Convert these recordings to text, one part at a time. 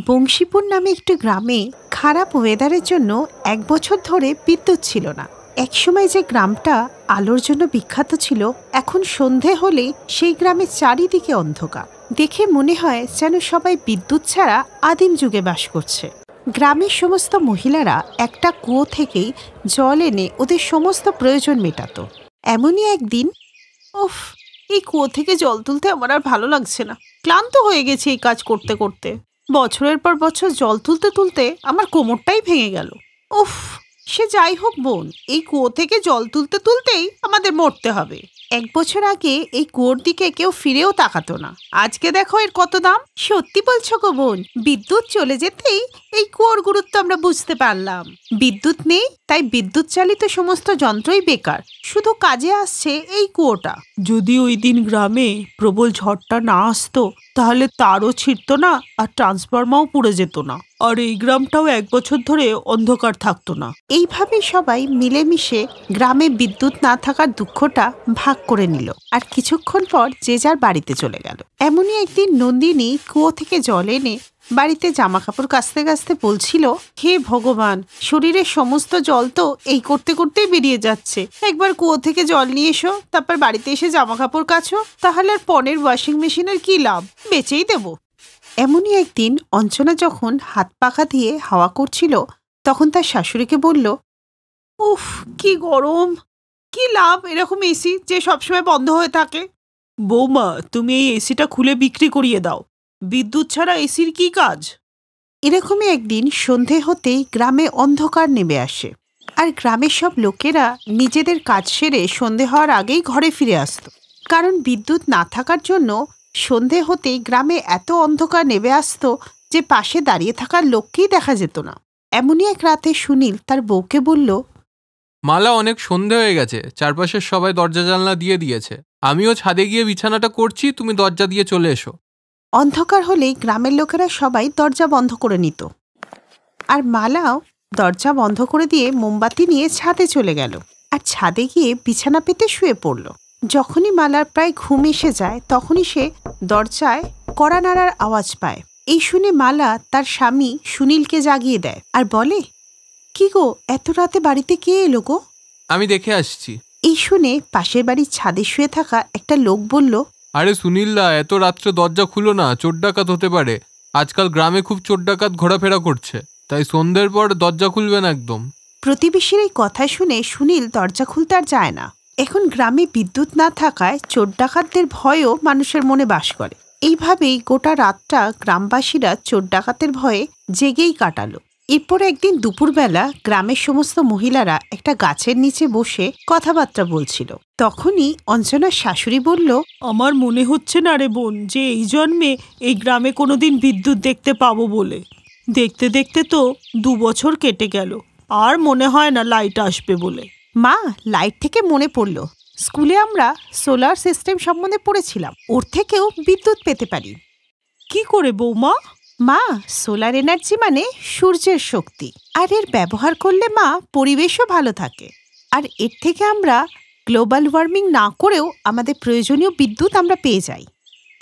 বংশীপুর নামে একটি গ্রামে খারাপ ওয়েদারের জন্য 1 বছর ধরে বিদ্যুৎ ছিল না। একসময় যে গ্রামটা আলোর জন্য বিখ্যাত ছিল, এখন সন্ধে হলে সেই গ্রামের চারিদিকে অন্ধকার। দেখে মনে হয় যেন সবাই বিদ্যুৎ ছাড়া আদিম যুগে বাস করছে। গ্রামের সমস্ত মহিলারা একটা কুয়ো থেকেই জল এনে ওদের সমস্ত প্রয়োজন মেটাতো। এমনই একদিন, উফ, এই কুয়ো থেকে জল তুলতে আমার আর ভালো লাগছে না। ক্লান্ত হয়ে গেছে এই কাজ করতে করতে। বছরের পর বছর জল তুলতে তুলতে আমার কোমরটাই ভেঙে গেল। উফ, সে যাই হোক বোন, এই কুয়ো থেকে জল তুলতে তুলতেই আমাদের মরতে হবে। 1 বছর আগে এই কুয়োর দিকে কেউ ফিরেও তাকাতো না। আজকে দেখো এর কত দাম। সত্যি বলছো গো বোন, বিদ্যুৎ চলে যেতেই এই কুয়োর গুরুত্ব আমরা বুঝতে পারলাম। বিদ্যুৎ নেই তাই বিদ্যুৎ চালিত সমস্ত যন্ত্রই বেকার, শুধু কাজে আসছে এই কুয়োটা। যদি ওই দিন গ্রামে প্রবল ঝড়টা না আসতো, তাহলে তারও ছিঁড়তো না আর ট্রান্সফরমাও পুড়ে যেত না, আর এই গ্রামটাও 1 বছর ধরে অন্ধকার থাকতো না। এইভাবে সবাই মিলেমিশে গ্রামে বিদ্যুৎ না থাকার দুঃখটা ভাগ করে নিল, আর কিছুক্ষণ পর যে যার বাড়িতে চলে গেল। এমনই একদিন নন্দিনী কুয়ো থেকে জল এনে বাড়িতে জামা কাপড় কাচতে কাচতে বলছিল, হে ভগবান, শরীরের সমস্ত জল তো এই করতে করতেই বেরিয়ে যাচ্ছে। একবার কুয়ো থেকে জল নিয়ে এসো, তারপর বাড়িতে এসে জামা কাপড় কাচো, তাহলে আর পনের ওয়াশিং মেশিনের কি লাভ, বেচেই দেবো। এমনই একদিন অঞ্চনা যখন হাত পাখা দিয়ে হাওয়া করছিল, তখন তার শাশুড়িকে বলল, উফ, কি গরম, কি লাভ এরকম এসি যে সবসময় বন্ধ হয়ে থাকে। বৌমা, তুমি এই এসিটা খুলে বিক্রি করিয়ে দাও, বিদ্যুৎ ছাড়া এসির কি কাজ। এরকমই একদিন সন্ধে হতেই গ্রামে অন্ধকার নেমে আসে, আর গ্রামের সব লোকেরা নিজেদের কাজ সেরে সন্ধে হওয়ার আগেই ঘরে ফিরে আসতো। কারণ বিদ্যুৎ না থাকার জন্য সন্ধে হতেই গ্রামে এত অন্ধকার নেমে আসতো যে পাশে দাঁড়িয়ে থাকার লোককেই দেখা যেত না। এমনই এক রাতে সুনীল তার বউকে বলল, মালা, অনেক সন্ধে হয়ে গেছে, চারপাশের সবাই দরজা জানলা দিয়ে দিয়েছে, আমিও ছাদে গিয়ে বিছানাটা করছি, তুমি দরজা দিয়ে চলে এসো। অন্ধকার হলেই গ্রামের লোকেরা সবাই দরজা বন্ধ করে নিত, আর মালাও দরজা বন্ধ করে দিয়ে মোমবাতি নিয়ে ছাদে চলে গেল, আর ছাদে গিয়ে বিছানা পেতে শুয়ে পড়ল। যখনই মালার প্রায় ঘুম এসে যায়, তখনই সে দরজায় কড়া নাড়ার আওয়াজ পায়। এই শুনে মালা তার স্বামী সুনীলকে জাগিয়ে দেয় আর বলে, কি গো, এত রাতে বাড়িতে কে এলো গো? আমি দেখে আসছি। এই শুনে পাশের বাড়ির ছাদে শুয়ে থাকা একটা লোক বলল, আরে সুনীলদা, এত রাত্রে দরজা খুলো না, চোর ডাকাত হতে পারে। আজকাল গ্রামে খুব চোর ডাকাত ঘোরাফেরা করছে, তাই সন্ধ্যের পর দরজা খুলবেন একদম। প্রতিবেশীর এই কথা শুনে সুনীল দরজা খুলতে আর যায় না। এখন গ্রামে বিদ্যুৎ না থাকায় চোর ডাকাতদের ভয়ও মানুষের মনে বাস করে। এইভাবেই গোটা রাতটা গ্রামবাসীরা চোর ডাকাতের ভয়ে জেগেই কাটালো। এরপর একদিন দুপুরবেলা গ্রামের সমস্ত মহিলারা একটা গাছের নিচে বসে কথাবার্তা বলছিল। তখনই অঞ্জনার শাশুড়ি বলল, আমার মনে হচ্ছে না রে বোন, যে এই জন্মে এই গ্রামে কোনোদিন বিদ্যুৎ দেখতে পাবো বলে। দেখতে দেখতে তো 2 বছর কেটে গেল, আর মনে হয় না লাইট আসবে বলে। মা, লাইট থেকে মনে পড়ল, স্কুলে আমরা সোলার সিস্টেম সম্বন্ধে পড়েছিলাম, ওর থেকেও বিদ্যুৎ পেতে পারি। কি করে বৌমা? মা, সোলার এনার্জি মানে সূর্যের শক্তি, আর এর ব্যবহার করলে মা পরিবেশও ভালো থাকে, আর এর থেকে আমরা গ্লোবাল ওয়ার্মিং না করেও আমাদের প্রয়োজনীয় বিদ্যুৎ আমরা পেয়ে যাই।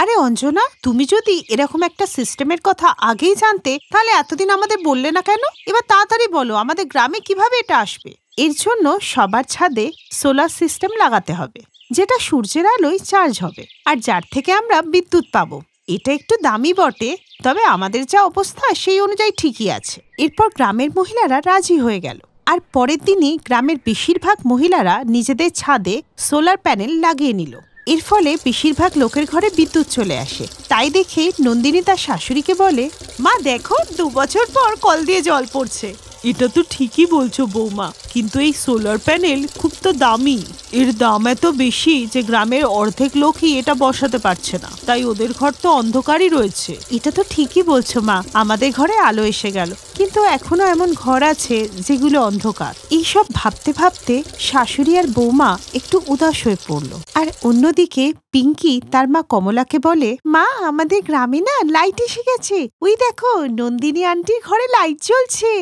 আরে অঞ্জনা, তুমি যদি এরকম একটা সিস্টেমের কথা আগেই জানতে, তাহলে এতদিন আমাদের বললে না কেন? এবার তাড়াতাড়ি বলো, আমাদের গ্রামে কিভাবে এটা আসবে? এর জন্য সবার ছাদে সোলার সিস্টেম লাগাতে হবে, যেটা সূর্যের আলোয় চার্জ হবে, আর যার থেকে আমরা বিদ্যুৎ পাবো। এটা একটু দামি বটে, তবে আমাদের যা অবস্থা সেই অনুযায়ী ঠিকই আছে। এরপর গ্রামের মহিলারা রাজি হয়ে গেল, আর পরের দিনই গ্রামের বেশিরভাগ মহিলারা নিজেদের ছাদে সোলার প্যানেল লাগিয়ে নিল। এর ফলে বেশিরভাগ লোকের ঘরে বিদ্যুৎ চলে আসে। তাই দেখে নন্দিনী তার শাশুড়িকে বলে, মা দেখো, 2 বছর পর কল দিয়ে জল পড়ছে। এটা তো ঠিকই বলছো বৌমা, কিন্তু এই সোলার প্যানেল খুব তো দামি। এর দাম এত বেশি যে গ্রামের অর্ধেক লোকই এটা বসাতে পারছে না, তাই ওদের ঘর তো অন্ধকারই রয়েছে। এটা তো ঠিকই বলছো মা, আমাদের ঘরে আলো এসে গেল, কিন্তু এখনো এমন ঘর আছে যেগুলো অন্ধকার। এইসব ভাবতে ভাবতে শাশুড়ি আর বৌমা একটু উদাস হয়ে পড়লো। আর অন্যদিকে পিঙ্কি তার মা কমলাকে বলে, মা, আমাদের গ্রামে না লাইট এসে গেছে, ওই দেখো নন্দিনী আন্টির ঘরে লাইট জ্বলছে।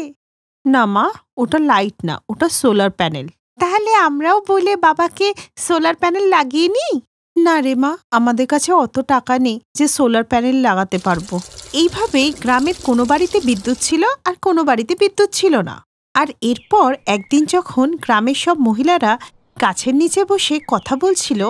না মা, ওটা লাইট না, ওটা সোলার প্যানেল। তাহলে আমরাও বলে বাবাকে সোলার প্যানেল লাগিয়ে নিই। না রে মা, আমাদের কাছে অত টাকা নেই যে সোলার প্যানেল লাগাতে পারবো। এইভাবেই গ্রামের কোনো বাড়িতে বিদ্যুৎ ছিল আর কোনো বাড়িতে বিদ্যুৎ ছিল না। আর এরপর একদিন যখন গ্রামের সব মহিলারা গাছের নিচে বসে কথা বলছিল,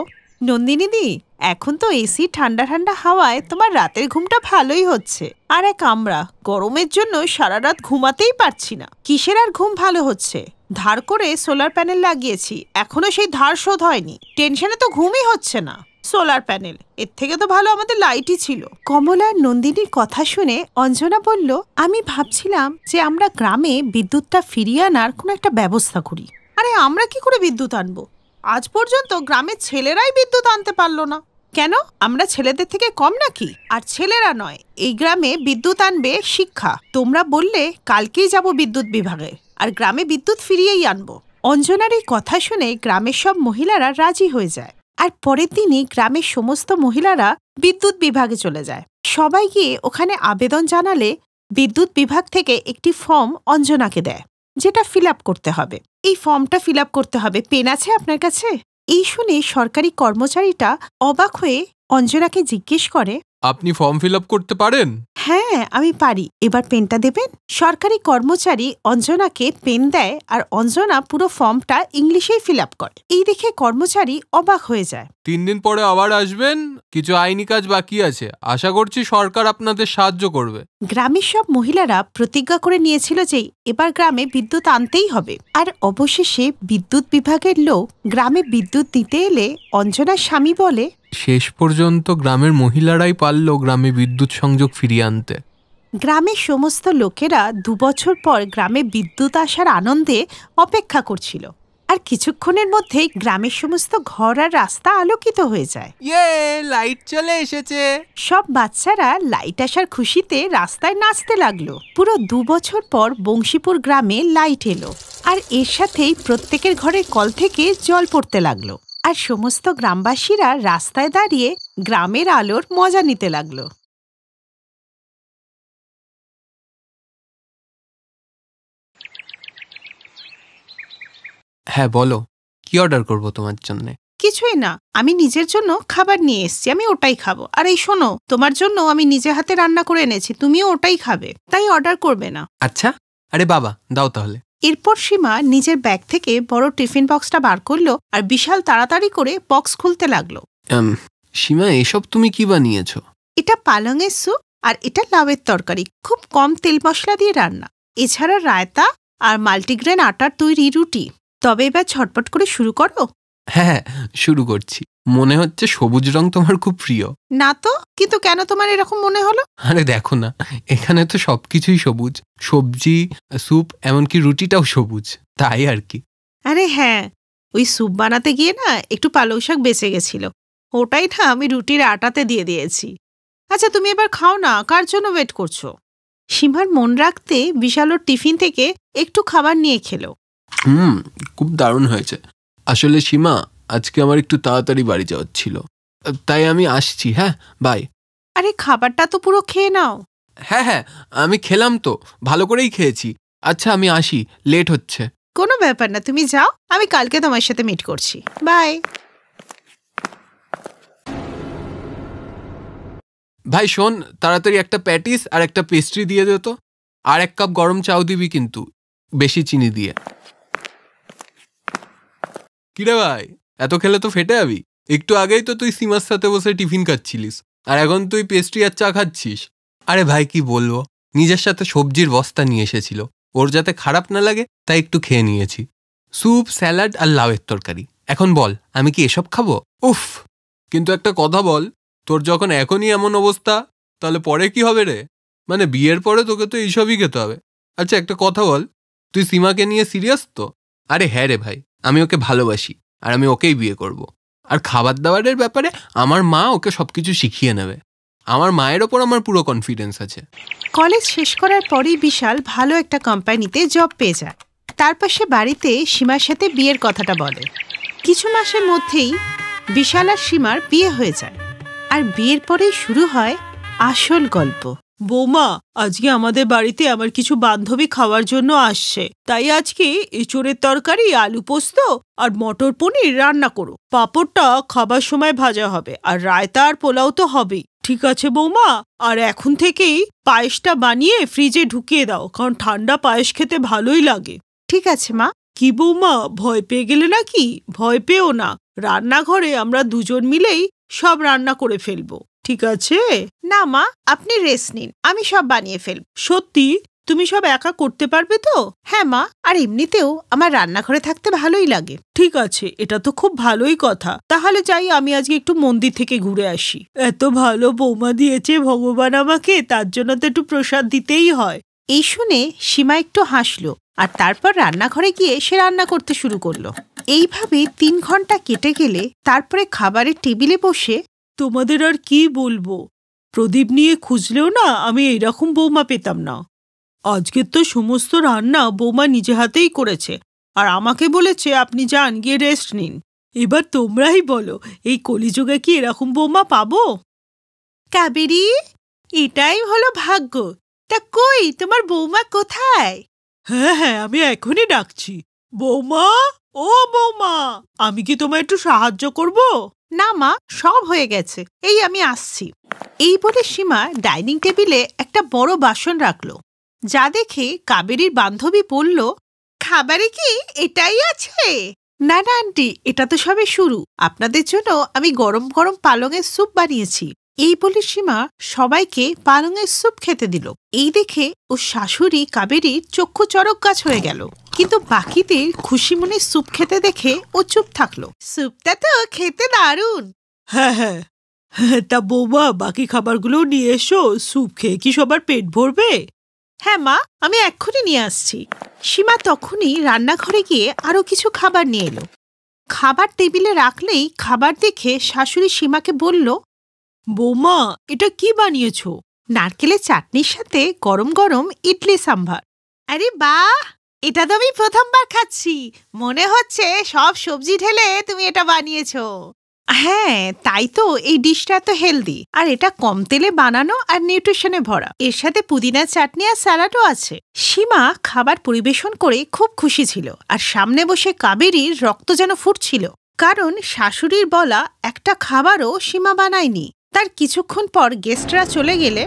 নন্দিনীদি, এখন তো এসি ঠান্ডা ঠান্ডা হাওয়ায় তোমার রাতের ঘুমটা ভালোই হচ্ছে, আর এক আমরা গরমের জন্য সারা রাত ঘুমাতেই পারছি না। কিসের আর ঘুম ভালো হচ্ছে? ধার করে সোলার প্যানেল লাগিয়েছি, এখনো সেই ধার শোধ হয়নি, টেনশনে তো ঘুমই হচ্ছে না। সোলার প্যানেল, এর থেকে তো ভালো আমাদের লাইটই ছিল। কমলা আর নন্দিনীর কথা শুনে অঞ্জনা বলল, আমি ভাবছিলাম যে আমরা গ্রামে বিদ্যুৎটা ফিরিয়ে আনার কোনো একটা ব্যবস্থা করি। আরে আমরা কি করে বিদ্যুৎ আনবো? আজ পর্যন্ত গ্রামের ছেলেরাই বিদ্যুৎ আনতে পারলো না। কেন, আমরা ছেলেদের থেকে কম নাকি? আর ছেলেরা নয়, এই গ্রামে বিদ্যুৎ আনবে শিক্ষা। তোমরা বললে কালকেই যাব বিদ্যুৎ বিভাগে, আর গ্রামে বিদ্যুৎ ফিরিয়েই আনবো। অঞ্জনার এই কথা শুনে গ্রামের সব মহিলারা রাজি হয়ে যায়, আর পরের দিনই গ্রামের সমস্ত মহিলারা বিদ্যুৎ বিভাগে চলে যায়। সবাই গিয়ে ওখানে আবেদন জানালে বিদ্যুৎ বিভাগ থেকে একটি ফর্ম অঞ্জনাকে দেয়, যেটা ফিল আপ করতে হবে। এই ফর্মটা ফিল আপ করতে হবে। পেন আছে আপনার কাছে? এই শুনে সরকারি কর্মচারীটা অবাক হয়ে অঞ্জনাকে জিজ্ঞেস করে, আপনি ফর্ম ফিল আপ করতে পারেন? হ্যাঁ, আমি পারি। এবার পেনটা দেবেন। সরকারি কর্মচারী অঞ্জনাকে পেন দেয়, আর অঞ্জনা পুরো ফর্মটা ইংলিশেই ফিল আপ করে। এই দেখে কর্মচারী অবাক হয়ে যায়। 3 দিন পরে আবার আসবেন, কিছু আইনি কাজ বাকি আছে, আশা করছি সরকার আপনাদের সাহায্য করবে। গ্রামের সব মহিলারা প্রতিজ্ঞা করে নিয়েছিল যে এবার গ্রামে বিদ্যুৎ আনতেই হবে। আর অবশেষে বিদ্যুৎ বিভাগের লোক গ্রামে বিদ্যুৎ দিতে এলে অঞ্জনার স্বামী বলে, শেষ পর্যন্ত গ্রামের মহিলারাই পারল গ্রামে বিদ্যুৎ সংযোগ ফিরিয়ে আনতে। গ্রামের সমস্ত লোকেরা 2 বছর পর গ্রামে বিদ্যুৎ আসার আনন্দে অপেক্ষা করছিল। আর কিছুক্ষণের মধ্যেই গ্রামের সমস্ত ঘর আর রাস্তা আলোকিত হয়ে যায়। লাইট চলে এসেছে। সব বাচ্চারা লাইট আসার খুশিতে রাস্তায় নাচতে লাগলো। পুরো 2 বছর পর বংশীপুর গ্রামে লাইট এলো, আর এর সাথেই প্রত্যেকের ঘরের কল থেকে জল পড়তে লাগলো। আর সমস্ত গ্রামবাসীরা রাস্তায় দাঁড়িয়ে গ্রামের আলোর মজা নিতে লাগলো। হ্যাঁ বলো, কি অর্ডার করব তোমার জন্য? কিছুই না, আমি নিজের জন্য খাবার নিয়ে এসেছি, আমি ওটাই খাবো। আর এই শোনো, তোমার জন্য আমি নিজে হাতে রান্না করে এনেছি, তুমিও ওটাই খাবে, তাই অর্ডার করবে না। আচ্ছা, আরে বাবা, দাও তাহলে। এরপর সীমা নিজের ব্যাগ থেকে বড় টিফিন বক্সটা বার করলো, আর বিশাল তাড়াতাড়ি করে বক্স খুলতে লাগলো। সীমা, এসব তুমি কি বানিয়েছো? এটা পালংয়ের স্যুপ, আর এটা লাউয়ের তরকারি, খুব কম তেল মশলা দিয়ে রান্না। এছাড়া রায়তা আর মাল্টিগ্রেন আটার তৈরি রুটি। তবে এবার ঝটপট করে শুরু করো। হ্যাঁ, শুরু করছি। মনে হচ্ছে সবুজ রং তোমার খুব প্রিয়। না তো, কিন্তু কেন তোমার এরকম মনে হলো? আরে দেখো না, এখানে তো সবকিছুই সবুজ, সবজি, স্যুপ, এমনকি রুটিটাও সবুজ, তাই আর কি। আরে হ্যাঁ, ওই স্যুপ বানাতে গিয়ে না একটু পালং শাক বেঁচে গেছিল, ওটাই না আমি রুটির আটাতে দিয়ে দিয়েছি। আচ্ছা, তুমি এবার খাও না, কার জন্য ওয়েট করছো? সীমার মন রাখতে বিশাল ওর টিফিন থেকে একটু খাবার নিয়ে খেলো। খুব দারুণ হয়েছে। আসলে সীমা, আজকে আমার একটু তাড়াতাড়ি বাড়ি যাওয়ার ছিল, তাই আমি আসছি। হ্যাঁ, বাই। আরে খাবারটা তো পুরো খেয়ে নাও। হ্যাঁ হ্যাঁ, আমি খেলাম তো, ভালো করেই খেয়েছি। আচ্ছা, আমি আসি, লেট হচ্ছে। কোনো ব্যাপার না, তুমি যাও, আমি কালকে তোমার সাথে মিট করছি। বাই। ভাই শোন, তাড়াতাড়ি একটা প্যাটিস আর একটা পেস্ট্রি দিয়ে দে তো, আর 1 কাপ গরম চাও দিবি, কিন্তু বেশি চিনি দিয়ে। কিরে ভাই, এত খেলে তো ফেটে যাবি। একটু আগেই তো তুই সীমার সাথে বসে টিফিন খাচ্ছিলিস, আর এখন তুই পেস্ট্রি আর চা খাচ্ছিস। আরে ভাই, কি বলবো, নিজের সাথে সবজির বস্তা নিয়ে এসেছিল, ওর যাতে খারাপ না লাগে তাই একটু খেয়ে নিয়েছি। স্যুপ, স্যালাড আর লাউয়ের তরকারি। এখন বল, আমি কি এসব খাবো? উফ। কিন্তু একটা কথা বল, তোর যখন এখনই এমন অবস্থা, তাহলে পরে কি হবে রে? মানে বিয়ের পরে তোকে তো এইসবই খেতে হবে। আচ্ছা, একটা কথা বল, তুই সীমাকে নিয়ে সিরিয়াস তো? আরে হ্যাঁ রে ভাই, আমি ওকে ভালোবাসি, আর আমি ওকেই বিয়ে করব। আর খাবার দাবারের ব্যাপারে আমার মা ওকে সবকিছু শিখিয়ে নেবে। আমার মায়ের ওপর আমার পুরো কনফিডেন্স আছে। কলেজ শেষ করার পরেই বিশাল ভালো একটা কোম্পানিতে জব পেয়ে যায়। তারপর সে বাড়িতে সীমার সাথে বিয়ের কথাটা বলে। কিছু মাসের মধ্যেই বিশাল আর সীমার বিয়ে হয়ে যায়, আর বিয়ের পরেই শুরু হয় আসল গল্প। বৌমা, আজকে আমাদের বাড়িতে আমার কিছু বান্ধবী খাওয়ার জন্য আসছে, তাই আজকে এঁচোড়ের তরকারি, আলু পোস্ত আর মটর পনির রান্না করো। পাঁপড়টা খাবার সময় ভাজা হবে, আর রায়তা আর পোলাও তো হবেই। ঠিক আছে বৌমা, আর এখন থেকেই পায়েসটা বানিয়ে ফ্রিজে ঢুকিয়ে দাও, কারণ ঠান্ডা পায়েস খেতে ভালোই লাগে। ঠিক আছে মা। কি বৌমা, ভয় পেয়ে গেলে নাকি? ভয় পেও না, রান্নাঘরে আমরা দুজন মিলেই সব রান্না করে ফেলবো, ঠিক আছে? না মা, আপনি রেস্ট নিন, আমি সব বানিয়ে ফেলব। সত্যি? তুমি সব একা করতে পারবে তো? হ্যাঁ মা, আর এমনিতেও আমার রান্নাঘরে থাকতে ভালোই লাগে। ঠিক আছে, এটা তো খুব ভালোই কথা। তাহলে যাই, আমি আজকে একটু মন্দির থেকে ঘুরে আসি। এত ভালো বৌমা দিয়েছে ভগবান আমাকে, তার জন্য তো একটু প্রসাদ দিতেই হয়। এই শুনে সীমা একটু হাসলো, আর তারপর রান্নাঘরে গিয়ে সে রান্না করতে শুরু করলো। এইভাবে 3 ঘন্টা কেটে গেলে তারপরে খাবারের টেবিলে বসে তোমাদের আর কি বলবো, প্রদীপ নিয়ে খুঁজলেও না আমি এইরকম বৌমা পেতাম না। আজকের তো সমস্ত রান্না বৌমা নিজে হাতেই করেছে, আর আমাকে বলেছে আপনি যান, গিয়ে রেস্ট নিন। এবার তোমরাই বলো, এই কলিযুগে কি এরকম বৌমা পাবো? কাবেরী, এটাই হলো ভাগ্য। তা কই তোমার বৌমা কোথায়? হ্যাঁ হ্যাঁ, আমি এখনই ডাকছি। বৌমা, ও বৌমা, আমি কি তোমায় একটু সাহায্য করব? না মা, সব হয়ে গেছে, এই আমি আসছি। এই বলে সীমা ডাইনিং টেবিলে একটা বড় বাসন রাখলো, যা দেখে কাবেরীর বান্ধবী বলল, খাবারে কি এটাই আছে? না না আন্টি, এটা তো সবে শুরু। আপনাদের জন্য আমি গরম গরম পালংয়ের স্যুপ বানিয়েছি। এই বলে সীমা সবাইকে পালংয়ের স্যুপ খেতে দিল। এই দেখে ও শাশুড়ি কাবেরীর চক্ষু চড়ক গাছ হয়ে গেল, কিন্তু বাকিদের খুশি মনে স্যুপ খেতে দেখে ও চুপ থাকলো। স্যুপটা তো খেতে দারুণ। হ্যাঁ হ্যাঁ, তা বৌমা, বাকি খাবারগুলো নিয়ে এসো। স্যুপ খেয়ে কি সবার পেট ভরবে? হ্যাঁ মা, আমি এক্ষুনি নিয়ে আসছি। সীমা তখনই রান্নাঘরে গিয়ে আরো কিছু খাবার নিয়ে এলো। খাবার টেবিলে রাখলেই খাবার দেখে শাশুড়ি সীমাকে বলল, বৌমা, এটা কি বানিয়েছো? নারকেলের চাটনির সাথে গরম গরম ইডলি সাম্ভার। আরে বাহ, এটা তো আমি প্রথমবার খাচ্ছি। মনে হচ্ছে সব সবজি ঢেলে তুমি এটা বানিয়েছো। হ্যাঁ, তাই তো এই ডিশটা এত হেলদি, আর এটা কম তেলে বানানো আর নিউট্রিশনে ভরা। এর সাথে পুদিনার চাটনি আর স্যালাডও আছে। সীমা খাবার পরিবেশন করে খুব খুশি ছিল, আর সামনে বসে কাবেরীর রক্ত যেন ফুটছিল, কারণ শাশুড়ির বলা একটা খাবারও সীমা বানায়নি। তার কিছুক্ষণ পর গেস্টরা চলে গেলে,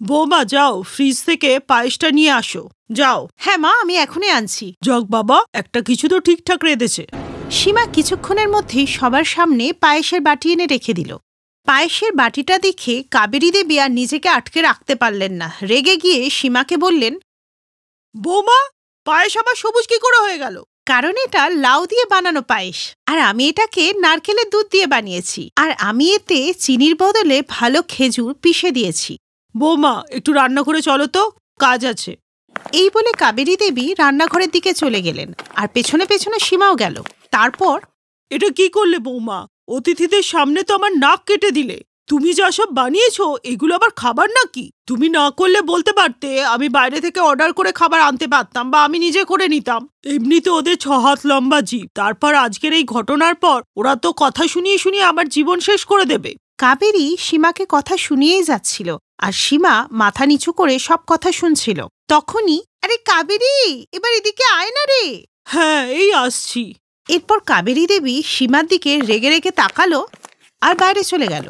বৌমা যাও, ফ্রিজ থেকে পায়েসটা নিয়ে আসো, যাও। হ্যাঁ মা, আমি এখনই আনছি। যাক বাবা, একটা কিছু তো ঠিকঠাক রেঁধেছে। সীমা কিছুক্ষণের মধ্যেই সবার সামনে পায়েসের বাটি এনে রেখে দিল। পায়েসের বাটিটা দেখে কাবেরী দেবী আর নিজেকে আটকে রাখতে পারলেন না। রেগে গিয়ে সীমাকে বললেন, বৌমা, পায়েস আবার সবুজ কি করে হয়ে গেল? কারণ এটা লাউ দিয়ে বানানো পায়েস, আর আমি এটাকে নারকেলের দুধ দিয়ে বানিয়েছি, আর আমি এতে চিনির বদলে ভালো খেজুর পিষে দিয়েছি। বৌমা, একটু রান্না করে চলো তো, কাজ আছে। এই বলে কাবেরী দেবী রান্নাঘরের দিকে চলে গেলেন, আর পেছনে পেছনে সীমাও গেল। তারপর, এটা কি করলে বৌমা? অতিথিদের সামনে তো আমার নাক কেটে দিলে। তুমি যা সব বানিয়েছো, এগুলো আবার খাবার নাকি? তুমি না করলে বলতে পারতে, আমি বাইরে থেকে অর্ডার করে খাবার আনতে পারতাম, বা আমি নিজে করে নিতাম। এমনিতে ওদের 6 হাত লম্বা জিভ, তারপর আজকের এই ঘটনার পর ওরা তো কথা শুনিয়ে শুনিয়ে আমার জীবন শেষ করে দেবে। কাবেরী সীমাকে কথা শুনিয়েই যাচ্ছিল, আর সীমা মাথা নিচু করে সব কথা শুনছিল। তখনই, আরে কাবেরী, এবার এদিকে আয় না রে। হ্যাঁ, এই আসছি। এরপর কাবেরী দেবী সীমার দিকে রেগে রেগে তাকালো আর বাইরে চলে গেল।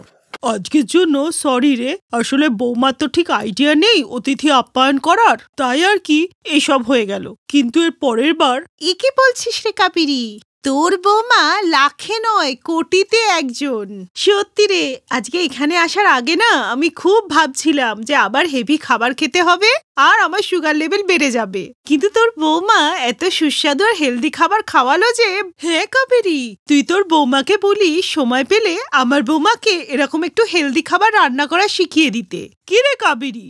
আজকের জন্য সরি রে, আসলে বৌমার তো ঠিক আইডিয়া নেই অতিথি আপ্যায়ন করার, তাই আর কি এইসব হয়ে গেল। কিন্তু এর পরের বার। এ কি বলছিস রে কাবেরী? তোর বৌমা লাখে নয় কোটিতে একজন। সত্যি রে, আজকে এখানে আসার আগে না আমি খুব ভাবছিলাম যে আবার হেভি খাবার খেতে হবে আর আমার সুগার লেভেল বেড়ে যাবে, কিন্তু তোর বৌমা এত সুস্বাদু আর হেলদি খাবার খাওয়ালো যে। হ্যাঁ কাবেরী, তুই তোর বৌমাকে বলি সময় পেলে আমার বৌমাকে এরকম একটু হেলদি খাবার রান্না করা শিখিয়ে দিতে। কি রে কাবেরী,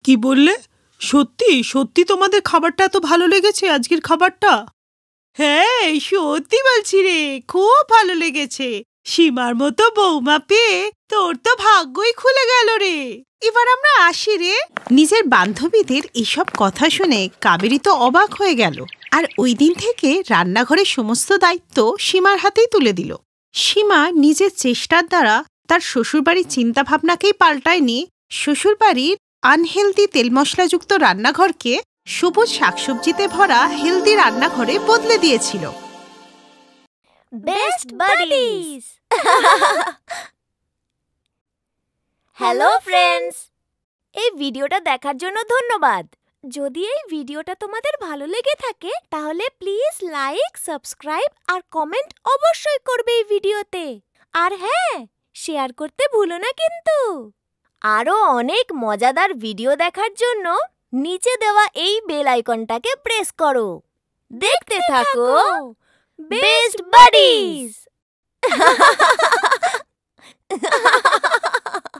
কি বললে? সত্যি সত্যি তোমাদের খাবারটা এত ভালো লেগেছে, আজকের খাবারটা? হ্যাঁ সত্যি বলছি রে, খুব ভালো লেগেছে। সীমার মতো বৌমা পেয়ে তোর তো ভাগ্যই খুলে গেল রে। এবার আমরা আসি রে। নিজের বান্ধবীদের এসব কথা শুনে কাবেরী তো অবাক হয়ে গেল, আর ওই দিন থেকে রান্নাঘরের সমস্ত দায়িত্ব সীমার হাতেই তুলে দিল। সীমা নিজের চেষ্টার দ্বারা তার শ্বশুরবাড়ির চিন্তাভাবনাকেই পাল্টায়নি, শ্বশুরবাড়ির আনহেলদি তেল মশলাযুক্ত রান্নাঘরকে সবুজ শাকসবজিতে ভরা হেলদি রান্নাঘরে বদলে দিয়েছিল। Best buddies. হ্যালো ফ্রেন্ডস, এই ভিডিওটা দেখার জন্য ধন্যবাদ। যদি এই ভিডিওটা তোমাদের ভালো লেগে থাকে তাহলে প্লিজ লাইক, সাবস্ক্রাইব আর কমেন্ট অবশ্যই করবে এই ভিডিওতে। আর হ্যাঁ, শেয়ার করতে ভুলো না কিন্তু। আরো অনেক মজাদার ভিডিও দেখার জন্য নিচে দেওয়া এই বেল আইকনটাকে প্রেস করো। দেখতে থাকো বেস্ট বাডিজ।